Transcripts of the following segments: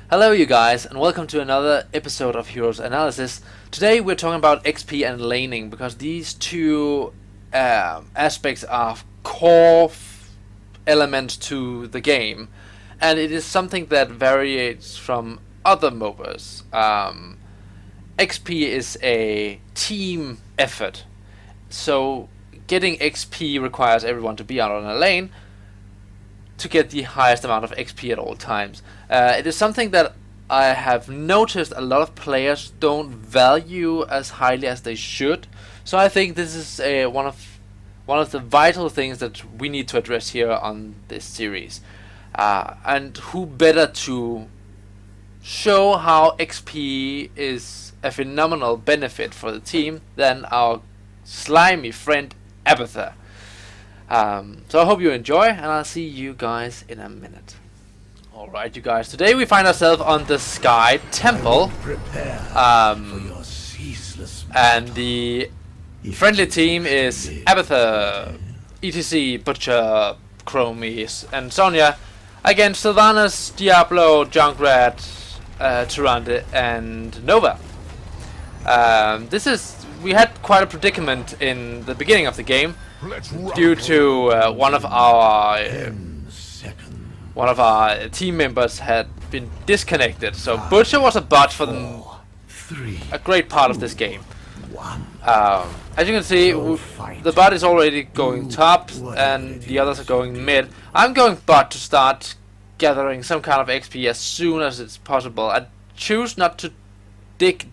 Hello you guys, and welcome to another episode of Heroes Analysis. Today we're talking about XP and laning, because these two aspects are core elements to the game, and it is something that varies from other MOBAs. XP is a team effort, so getting XP requires everyone to be out on a lane to get the highest amount of XP at all times. It is something that I have noticed a lot of players don't value as highly as they should. So I think this is one of the vital things that we need to address here on this series. And who better to show how XP is a phenomenal benefit for the team than our slimy friend Abathur. So I hope you enjoy, and I'll see you guys in a minute. Alright you guys, today we find ourselves on the Sky Temple, and the friendly team is Abathur, ETC, Butcher, Chromies, and Sonya against Sylvanas, Diablo, Junkrat, Tyrande, and Nova. We had quite a predicament in the beginning of the game due to one of our team members had been disconnected. So Butcher was a bot for a great part of this game. As you can see, the bot is already going top and the others are going mid. I'm going bot to start gathering some kind of XP as soon as it's possible. I choose not to dig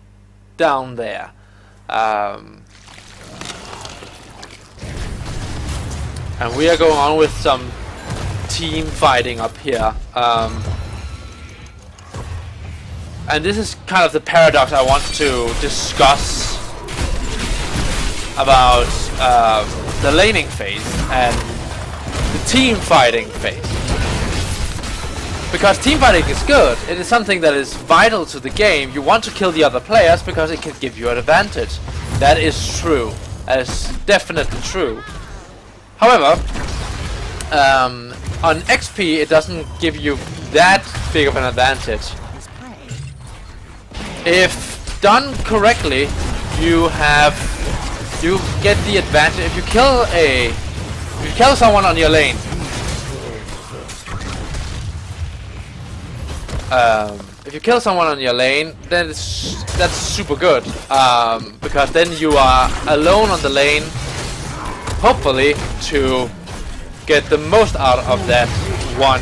down there. And we are going on with some team fighting up here. And this is kind of the paradox I want to discuss about the laning phase and the team fighting phase. Because team fighting is good. It is something that is vital to the game. You want to kill the other players because it can give you an advantage. That is true. That is definitely true. However, on XP it doesn't give you that big of an advantage. If done correctly, you get the advantage. If you kill someone on your lane, then that's super good, because then you are alone on the lane, hopefully to get the most out of that one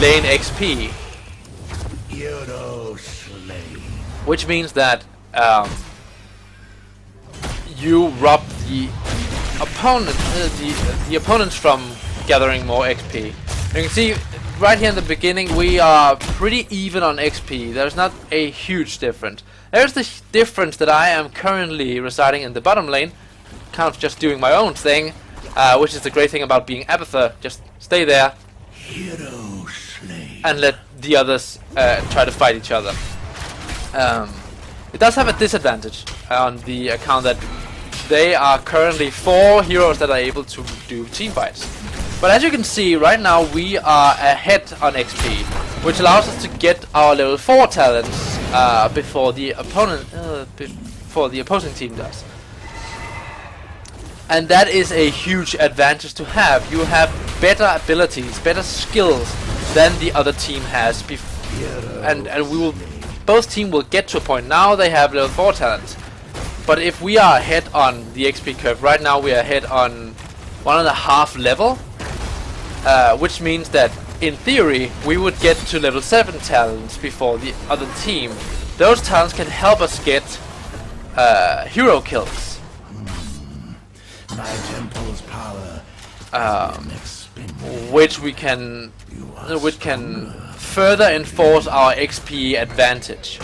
lane XP, which means that you rob the opponents from gathering more XP. You can see right here in the beginning we are pretty even on XP. There's not a huge difference. There's the difference that I am currently residing in the bottom lane, kind of just doing my own thing, which is the great thing about being Abathur. Just stay there and let the others try to fight each other. It does have a disadvantage on the account that they are currently 4 heroes that are able to do team fights. But as you can see, right now we are ahead on XP, which allows us to get our level 4 talents before the opposing team does. And that is a huge advantage to have. You have better abilities, better skills than the other team has. And both teams will get to a point. Now they have level 4 talents. But if we are ahead on the XP curve, right now we are ahead on 1.5 level. Which means that in theory we would get to level 7 talents before the other team. Those talents can help us get hero kills. My temple's power, which can further enforce our XP advantage.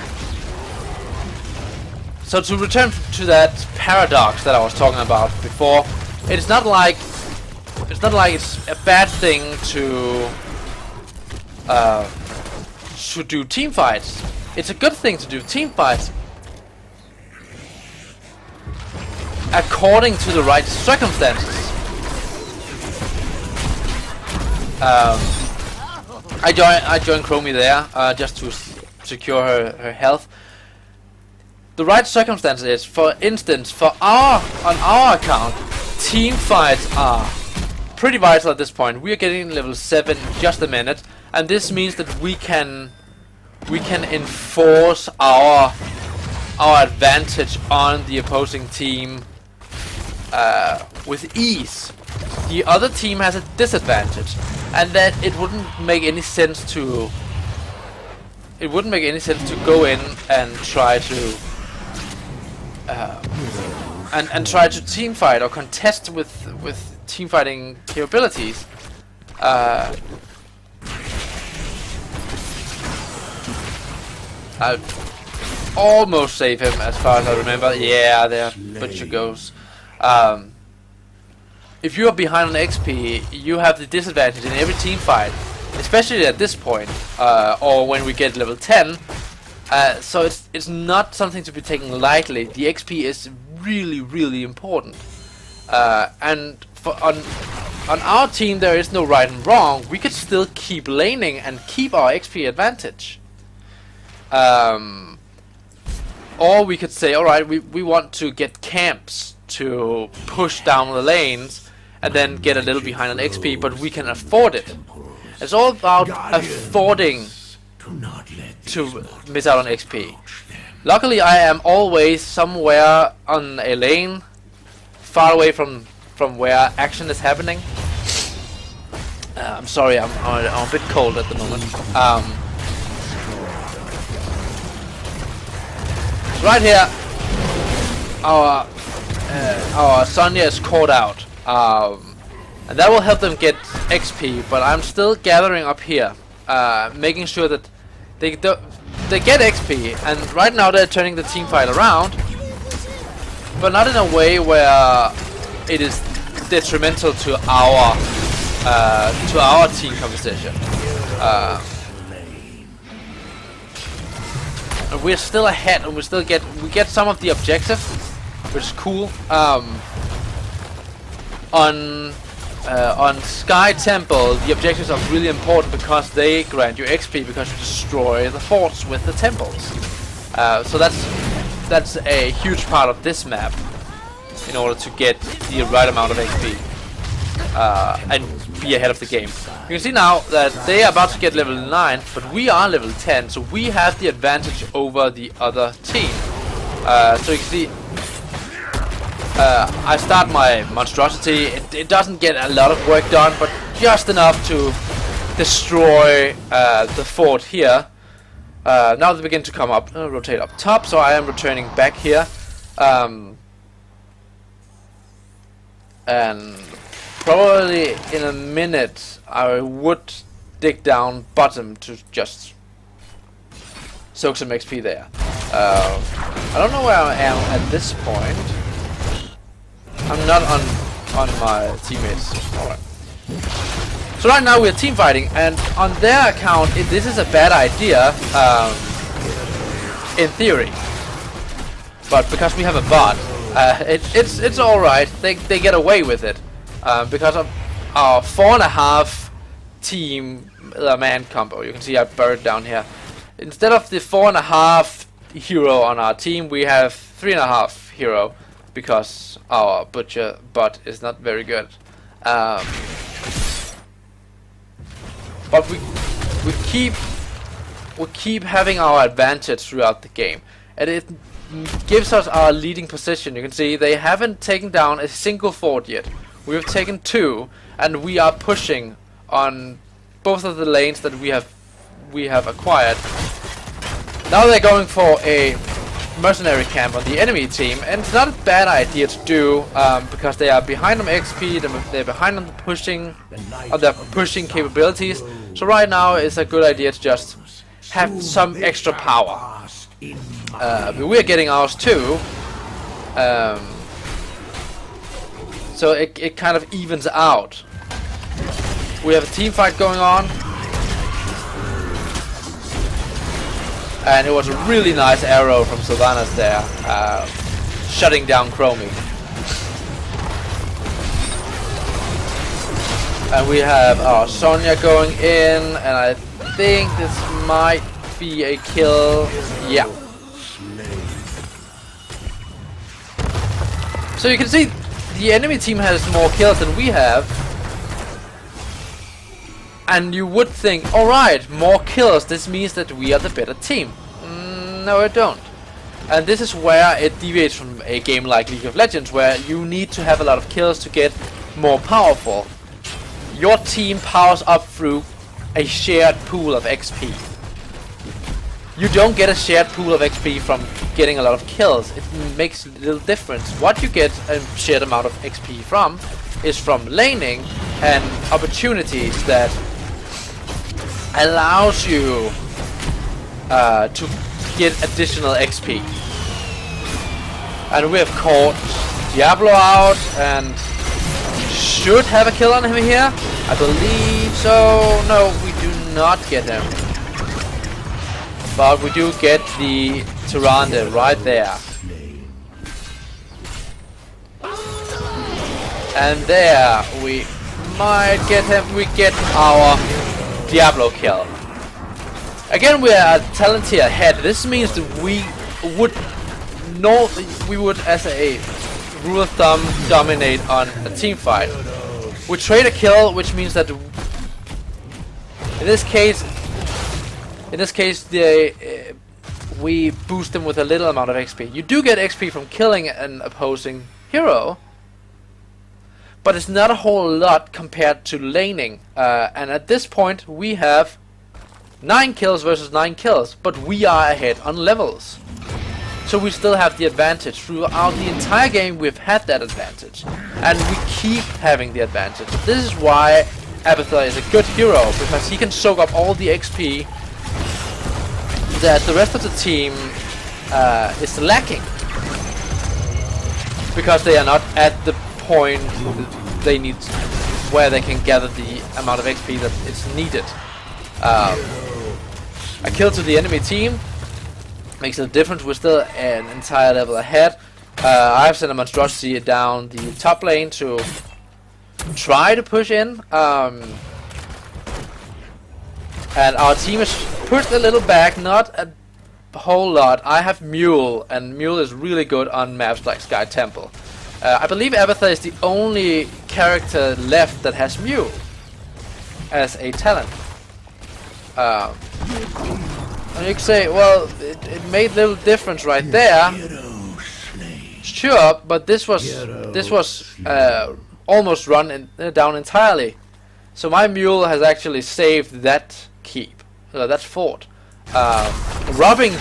So to return to that paradox that I was talking about before, it's not like it's a bad thing to do team fights. It's a good thing to do team fights according to the right circumstances. I joined Chromie there just to secure her health. The right circumstance is, for instance, on our account, team fights are pretty vital at this point. We are getting level 7 in just a minute, and this means that we can enforce our advantage on the opposing team with ease. The other team has a disadvantage, and that it wouldn't make any sense to go in and try to try to team fight or contest with team fighting capabilities. I almost save him as far as I remember. Yeah, there Butcher goes. If you are behind on XP, you have the disadvantage in every team fight, especially at this point, or when we get level 10. So it's not something to be taken lightly. The XP is really important, and on our team there is no right and wrong. We could still keep laning and keep our XP advantage, or we could say, alright, we want to get camps to push down the lanes and then get a little behind on XP, but we can afford it. It's all about affording to miss out on XP. Luckily, I am always somewhere on a lane, far away from where action is happening. I'm sorry, I'm a bit cold at the moment. Right here, our Sonya is caught out, and that will help them get XP. But I'm still gathering up here, making sure that they get XP. And right now they're turning the team fight around, but not in a way where it is detrimental to our team composition. And we're still ahead, and we get some of the objective, which is cool. On Sky Temple, the objectives are really important because they grant you XP because you destroy the forts with the temples. So that's a huge part of this map in order to get the right amount of XP and be ahead of the game. You can see now that they are about to get level 9, but we are level 10, so we have the advantage over the other team. So you can see I start my monstrosity. It doesn't get a lot of work done, but just enough to destroy the fort here. Now they begin to come up, rotate up top, so I am returning back here. And probably in a minute I would dig down bottom to just soak some XP there. I don't know where I am at this point. I'm not on my teammates. Alright. So right now we're team fighting, and on their account this is a bad idea in theory. But because we have a bot, it's alright. They get away with it. Because of our 4.5 team man combo. You can see I buried down here. Instead of the 4.5 hero on our team, we have 3.5 hero because our butcher bot is not very good. But we keep having our advantage throughout the game, and it gives us our leading position. You can see they haven't taken down a single fort yet. We have taken 2, and we are pushing on both of the lanes that we have acquired. Now they're going for a mercenary camp on the enemy team, and it's not a bad idea to do because they are behind on XP, they're behind on their pushing capabilities. So right now it's a good idea to just have some extra power. But we're getting ours too. So it kind of evens out. We have a team fight going on, and it was a really nice arrow from Sylvanas there, shutting down Chromie. And we have our Sonya going in, and think this might be a kill. Yeah. So you can see the enemy team has more kills than we have. And you would think, alright, more kills, this means that we are the better team. No, it don't. And this is where it deviates from a game like League of Legends, where you need to have a lot of kills to get more powerful. Your team powers up through a shared pool of XP. You don't get a shared pool of XP from getting a lot of kills. It makes little difference. What you get a shared amount of XP from is from laning and opportunities that allows you to get additional XP. And we have caught Diablo out and should have a kill on him here. I believe so. No, we do not get him. But we do get the Tyrande right there. And there we might get him. We get our Diablo kill. Again, we are talent tier ahead. This means that we would as a rule of thumb dominate on a team fight. We trade a kill, which means that in this case we boost them with a little amount of XP. You do get XP from killing an opposing hero, but it's not a whole lot compared to laning. And at this point we have 9 kills versus 9 kills, but we are ahead on levels. So we still have the advantage. Throughout the entire game we've had that advantage. And we keep having the advantage. This is why Abathur is a good hero, because he can soak up all the XP that the rest of the team is lacking. Because they are not at the point they need where they can gather the amount of XP that is needed. A kill to the enemy team makes a difference. We're still an entire level ahead. I've sent a monstrosity down the top lane to try to push in. And our team is pushed a little back, not a whole lot. I have Mule, and Mule is really good on maps like Sky Temple. I believe Abathur is the only character left that has Mule as a talent. And you can say, well, it made little difference right there. Sure, but this was almost run down entirely. So my Mule has actually saved that keep, that fort, robbing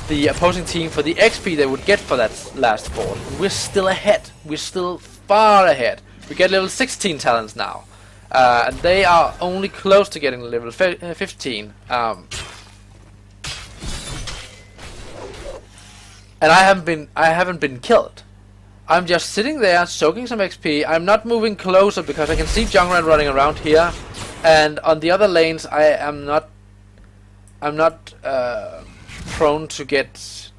the opposing team for the XP they would get for that last fort. We're still ahead. We're still far ahead. We get level 16 talents now. And they are only close to getting level 15. And I haven't been killed. I'm just sitting there soaking some XP. I'm not moving closer because I can see Jungran running around here, and on the other lanes I'm not prone to get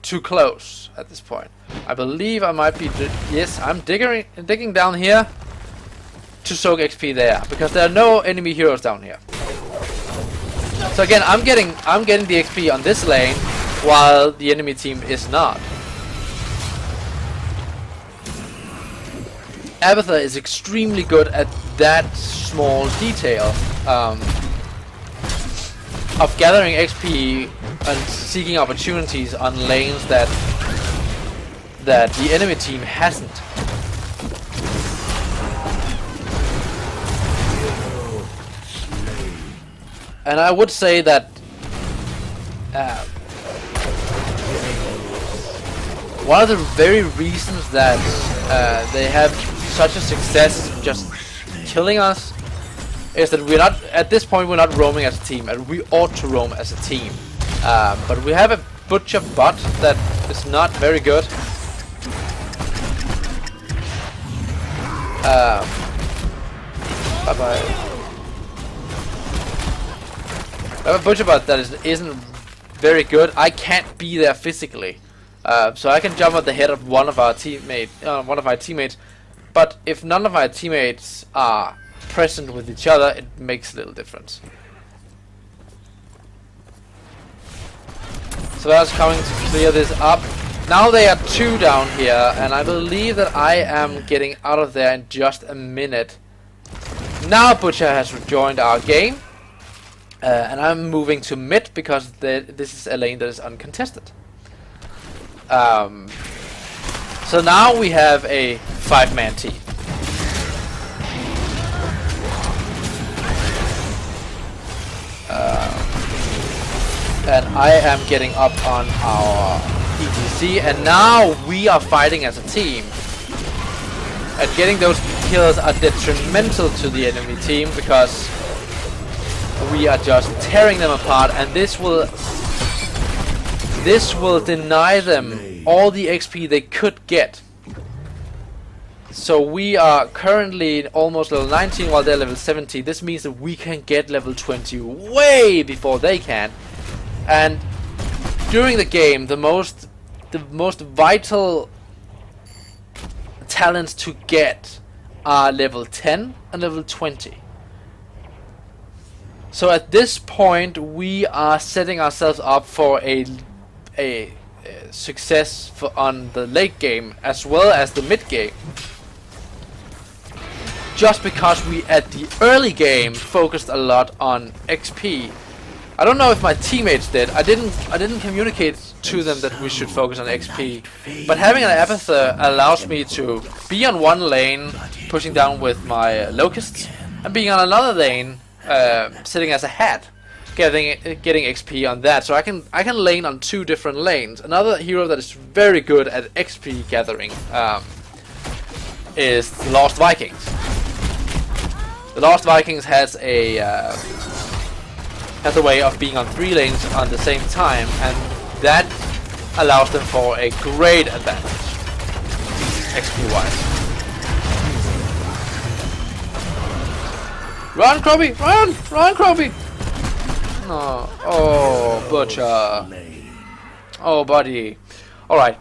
too close at this point. I believe I might be. Yes, I'm digging down here to soak XP there because there are no enemy heroes down here. So again, I'm getting the XP on this lane while the enemy team is not. Abathur is extremely good at that small detail of gathering XP and seeking opportunities on lanes that the enemy team hasn't. And I would say that one of the very reasons that they have such a success just killing us is that we're not, at this point, we're not roaming as a team, and we ought to roam as a team. But we have a butcher bot that is not very good. Bye-bye. I have a butcher bot that isn't very good. I can't be there physically. So I can jump at the head of one of my teammates, but if none of my teammates are present with each other, it makes a little difference. So that's coming to clear this up. Now they are 2 down here, and I believe that I am getting out of there in just a minute. Now Butcher has rejoined our game, and I'm moving to mid because this is a lane that is uncontested. So now we have a 5-man team. And I am getting up on our ETC, and now we are fighting as a team. And getting those kills are detrimental to the enemy team because we are just tearing them apart, and this will deny them all the XP they could get. So we are currently almost level 19 while they're level 70. This means that we can get level 20 way before they can. And during the game, the most vital talents to get are level 10 and level 20. So at this point, we are setting ourselves up for a success on the late game as well as the mid game. Just because we at the early game focused a lot on XP. I don't know if my teammates did. I didn't communicate to them that we should focus on XP. But having an Abathur allows me to be on one lane, pushing down with my locusts, and being on another lane, sitting as a hat, getting XP on that. So I can lane on 2 different lanes. Another hero that is very good at XP gathering is the Lost Vikings. The Lost Vikings has a way of being on 3 lanes on the same time, and that allows them for a great advantage XP wise. Run, Croby! Run! Run, Croby! No. Oh, Butcher. Oh, buddy. Alright.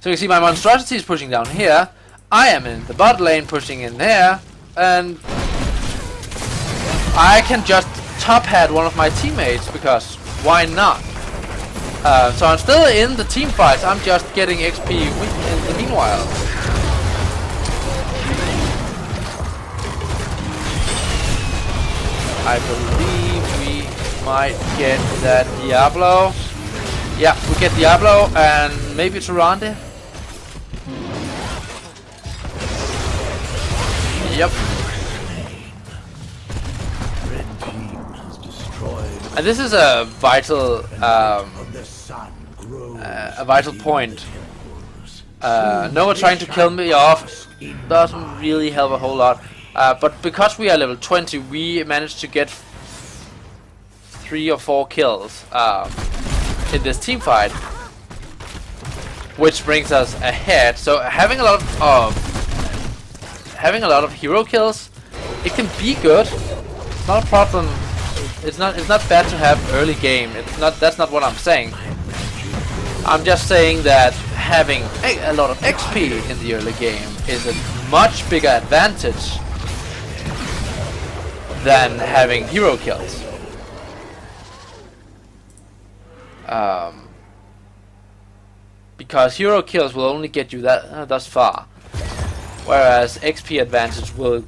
So you see my monstrosity is pushing down here. I am in the bot lane pushing in there. And I can just top hat one of my teammates because why not? So I'm still in the team fights. I'm just getting XP in the meanwhile. I believe we might get that Diablo. Yeah, we get Diablo and maybe Tyrande. Yep. And this is a vital point. Noah trying to kill me off doesn't really help a whole lot. But because we are level 20, we managed to get 3 or 4 kills in this team fight, which brings us ahead. So having a lot of hero kills, it can be good. It's not a problem. It's not bad to have early game. That's not what I'm saying. I'm just saying that having a lot of XP in the early game is a much bigger advantage than having hero kills. Because hero kills will only get you that thus far, whereas XP advantage will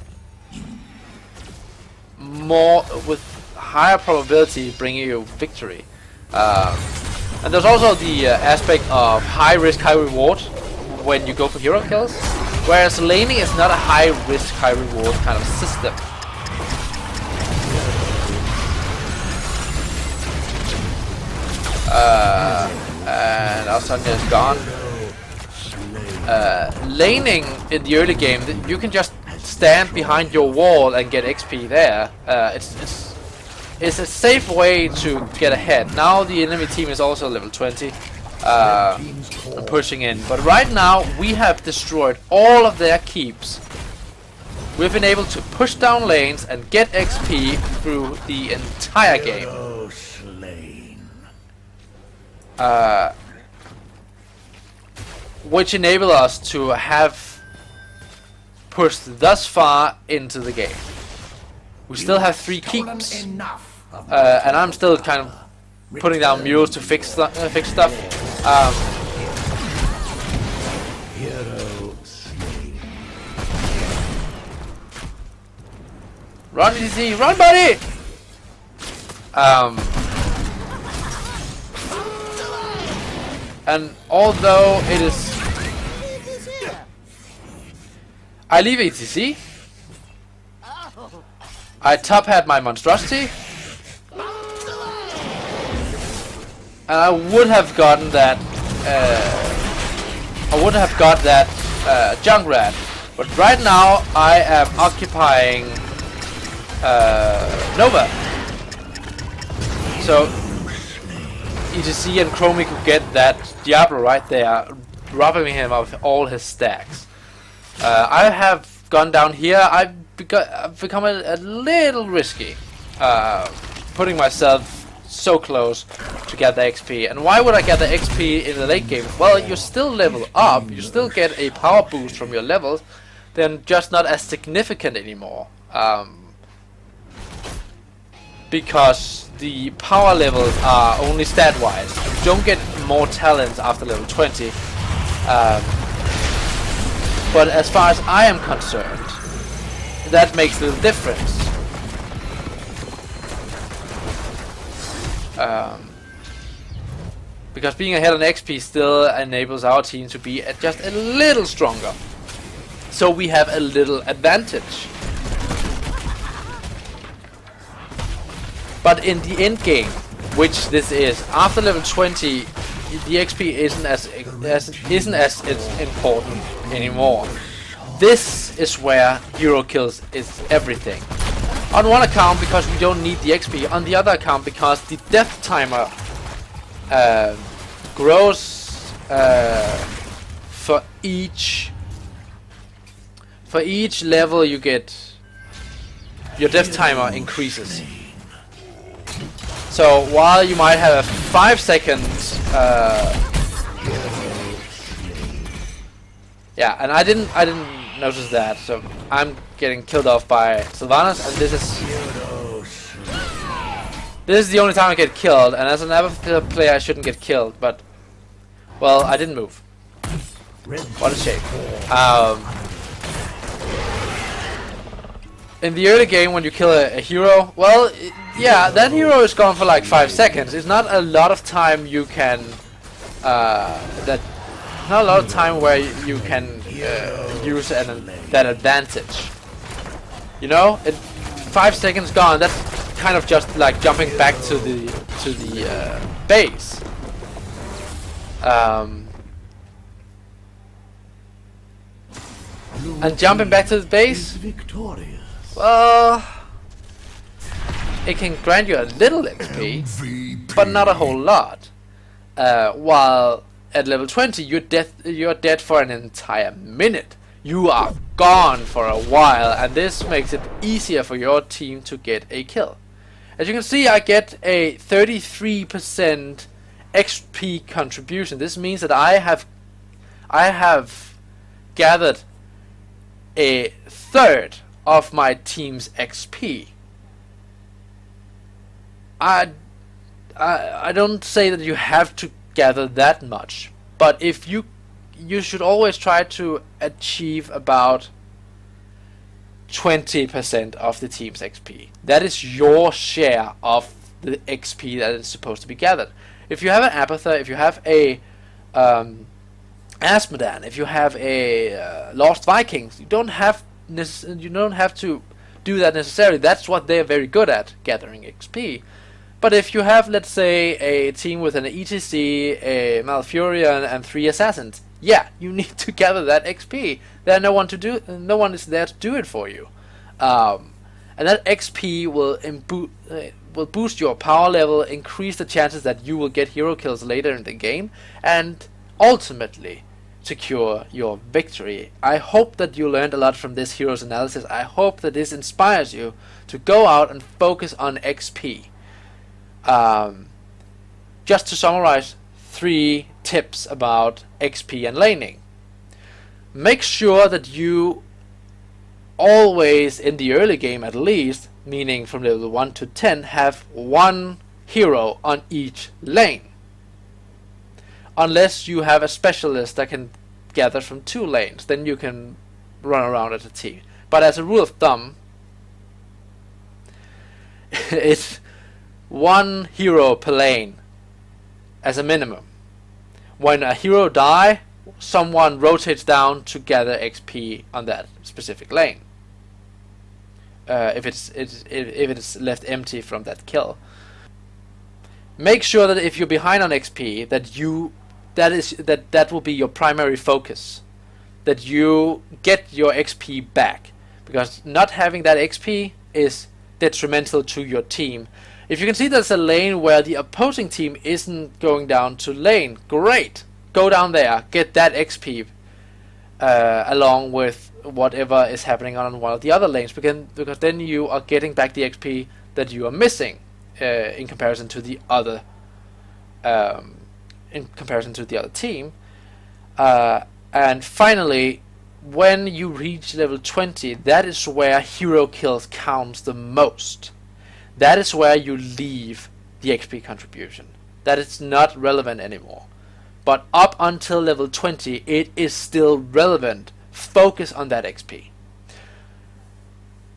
more with higher probability bring you victory. And there's also the aspect of high risk, high reward when you go for hero kills, whereas laning is not a high risk, high reward kind of system. And our Sonya is gone. Laning in the early game, you can just stand behind your wall and get XP there. It's a safe way to get ahead. Now the enemy team is also level 20, pushing in. But right now we have destroyed all of their keeps. We've been able to push down lanes and get XP through the entire game. Which enable us to have pushed thus far into the game. We still have 3 keeps. and I'm still kind of putting down mules to fix stuff. Hero slain. Run, ETC, run, buddy! And although it is, I leave ETC. I top hat my monstrosity, and I would have gotten that. I would have got that Junkrat, but right now I am occupying Nova. So ETC and Chromie could get that Diablo right there, robbing him of all his stacks. I have gone down here. I've become a little risky, putting myself so close to get the XP. And why would I get the XP in the late game? Well, you still level up, you still get a power boost from your levels, they're just not as significant anymore. Because the power levels are only stat-wise. You don't get more talents after level 20. But as far as I am concerned, that makes little difference. Because being ahead on XP still enables our team to be just a little stronger. So we have a little advantage. But in the end game, which this is, after level 20, the XP isn't as important anymore. This is where hero kills is everything. On one account, because we don't need the XP. On the other account, because the death timer grows for each level you get. Your death timer increases. So while you might have a 5 seconds, yeah, and I didn't notice that, so I'm getting killed off by Sylvanas, and this is the only time I get killed. And as an avatar player, I shouldn't get killed, but well, I didn't move. What a shame. In the early game, when you kill a hero, well, yeah, that hero is gone for like 5 seconds. It's not a lot of time you can, not a lot of time where you can use that advantage. You know, 5 seconds gone. That's kind of just like jumping back to the base. And jumping back to the base. Well, it can grant you a little XP, but not a whole lot. While at level 20, you're dead for an entire minute. You are gone for a while, and this makes it easier for your team to get a kill. As you can see, I get a 33% XP contribution. This means that I have gathered a third of my team's XP. I don't say that you have to gather that much, but if you should always try to achieve about 20% of the team's XP. That is your share of the XP that is supposed to be gathered. If you have an Abathur, if you have a Asmodan, if you have a Lost Vikings, you don't have to do that necessarily. That's what they're very good at, gathering XP. But if you have, let's say, a team with an ETC, a Malfurion, and 3 assassins, yeah, you need to gather that XP. No one is there to do it for you, and that XP will boost your power level, increase the chances that you will get hero kills later in the game, and ultimately secure your victory. I hope that you learned a lot from this heroes analysis. I hope that this inspires you to go out and focus on XP. Just to summarize, 3 tips about XP and laning. Make sure that you always, in the early game at least, meaning from level 1 to 10, have one hero on each lane. Unless you have a specialist that can gather from 2 lanes, then you can run around as a team. But as a rule of thumb, it's one hero per lane as a minimum. When a hero dies, someone rotates down to gather XP on that specific lane. If it's left empty from that kill. Make sure that if you're behind on XP, that will be your primary focus. That you get your XP back, because not having that XP is detrimental to your team. If you can see there's a lane where the opposing team isn't going down to lane, great! Go down there, get that XP along with whatever is happening on one of the other lanes, because then you are getting back the XP that you are missing in comparison to the other team. And finally, when you reach level 20, that is where hero kills counts the most. That is where you leave the XP contribution. That is not relevant anymore. But up until level 20, it is still relevant. Focus on that XP.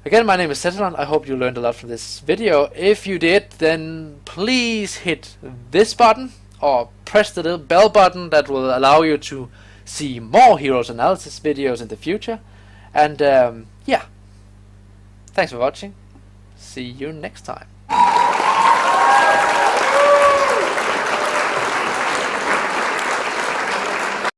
Again, my name is Zetallon. I hope you learned a lot from this video. If you did, then please hit this button or press the little bell button that will allow you to see more Heroes Analysis videos in the future. And yeah, thanks for watching. See you next time.